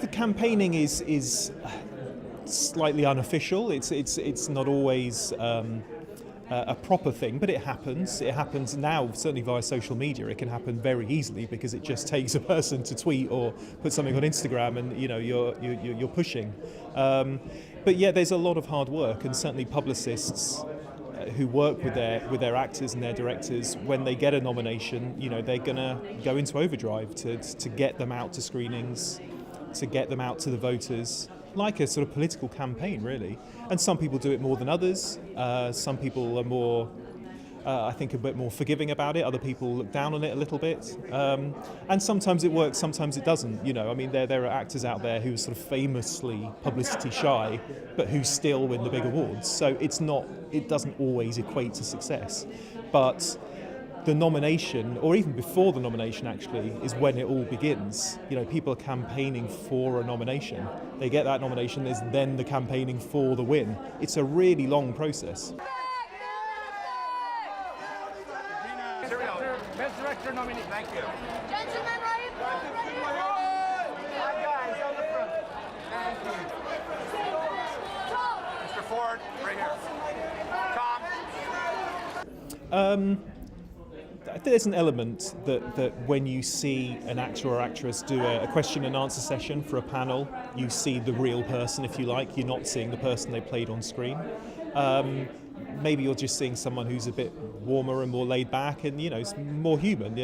The campaigning is slightly unofficial. It's not always a proper thing, but it happens. It happens now, certainly via social media. It can happen very easily because it just takes a person to tweet or put something on Instagram, and you're pushing. But yeah, there's a lot of hard work, and certainly publicists who work with their actors and their directors, when they get a nomination, they're gonna go into overdrive to get them out to screenings, to get them out to the voters, like a sort of political campaign, really. And some people do it more than others. Some people are more, I think, a bit more forgiving about it. Other people look down on it a little bit. And sometimes it works, sometimes it doesn't. There are actors out there who are sort of famously publicity shy, but who still win the big awards. So it doesn't always equate to success. But the nomination, or even before the nomination actually, is when it all begins. People are campaigning for a nomination. They get that nomination, there's then the campaigning for the win. It's a really long process. Best director nominee. Thank you. Gentlemen, right in front, right in front. Guys, on the front. Thank you. Mr. Ford, right here. Tom. There's an element that when you see an actor or actress do a question and answer session for a panel, you see the real person, if you like. You're not seeing the person they played on screen. Maybe you're just seeing someone who's a bit warmer and more laid back and, more human.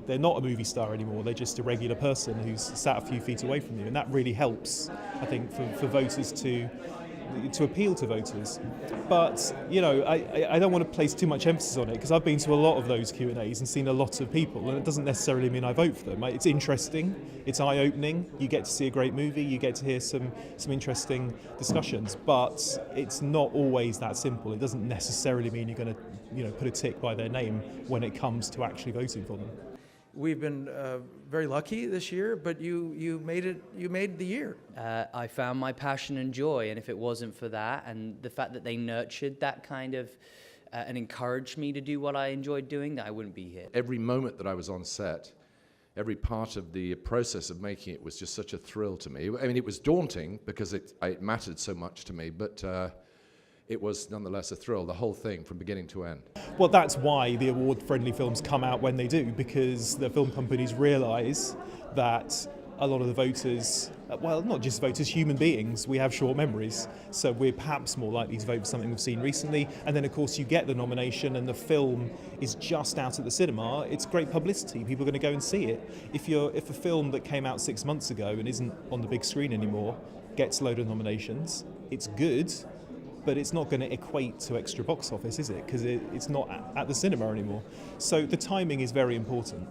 They're not a movie star anymore. They're just a regular person who's sat a few feet away from you. And that really helps, I think, for voters to appeal to voters. But, I don't want to place too much emphasis on it, because I've been to a lot of those Q&As and seen a lot of people, and it doesn't necessarily mean I vote for them. It's interesting, it's eye-opening, you get to see a great movie, you get to hear some interesting discussions, but it's not always that simple. It doesn't necessarily mean you're going to put a tick by their name when it comes to actually voting for them. We've been very lucky this year, but you made it. You made the year. I found my passion and joy, and if it wasn't for that, and the fact that they nurtured that kind of and encouraged me to do what I enjoyed doing, I wouldn't be here. Every moment that I was on set, every part of the process of making it was just such a thrill to me. I mean, it was daunting because it mattered so much to me, but it was nonetheless a thrill, the whole thing from beginning to end. Well, that's why the award-friendly films come out when they do, because the film companies realise that a lot of the voters, well, not just voters, human beings, we have short memories, so we're perhaps more likely to vote for something we've seen recently. And then, of course, you get the nomination and the film is just out at the cinema. It's great publicity. People are going to go and see it. If a film that came out 6 months ago and isn't on the big screen anymore gets a load of nominations, it's good, but it's not going to equate to extra box office, is it? Because it's not at the cinema anymore. So the timing is very important.